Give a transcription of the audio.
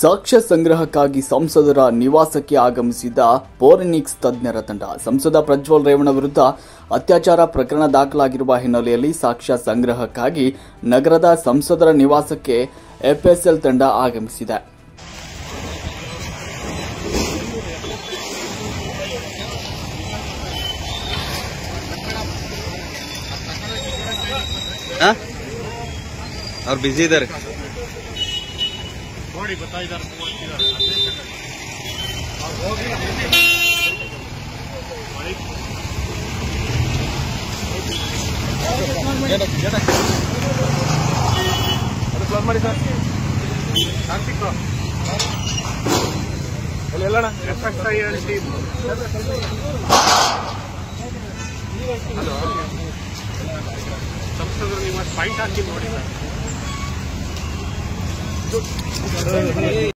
ಸಾಕ್ಷ್ಯ ಸಂಗ್ರಹಕ್ಕಾಗಿ ಸಂಸದರ ನಿವಾಸಕ್ಕೆ ಆಗಮಿಸಿದ ಫೋರೆನ್ಸಿಕ್ಸ್ ತಜ್ಞರ ತಂಡ. ಸಂಸದ ಪ್ರಜ್ವಲ್ ರೇವಣ್ಣ ವಿರುದ್ಧ ಅತ್ಯಾಚಾರ ಪ್ರಕರಣ ದಾಖಲಾಗಿರುವ ಹಿನ್ನೆಲೆಯಲ್ಲಿ ಸಾಕ್ಷ್ಯ ಸಂಗ್ರಹಕ್ಕಾಗಿ ನಗರದ ಸಂಸದರ ನಿವಾಸಕ್ಕೆ ಎಫ್ಎಸ್ಎಲ್ ತಂಡ ಆಗಮಿಸಿದೆ. और बिजी इधर थोड़ी बता इधर ಕ್ಲೋಸ್ ಮಾಡಿ sir. Karthik ಎಲ್ಲಣ್ಣ FX team hello ಸಂಸದರು ನಿಮ್ಮ ಪಾಯಿಂಟ್ ಹಾಕಿ ನೋಡಿ ಸರ್.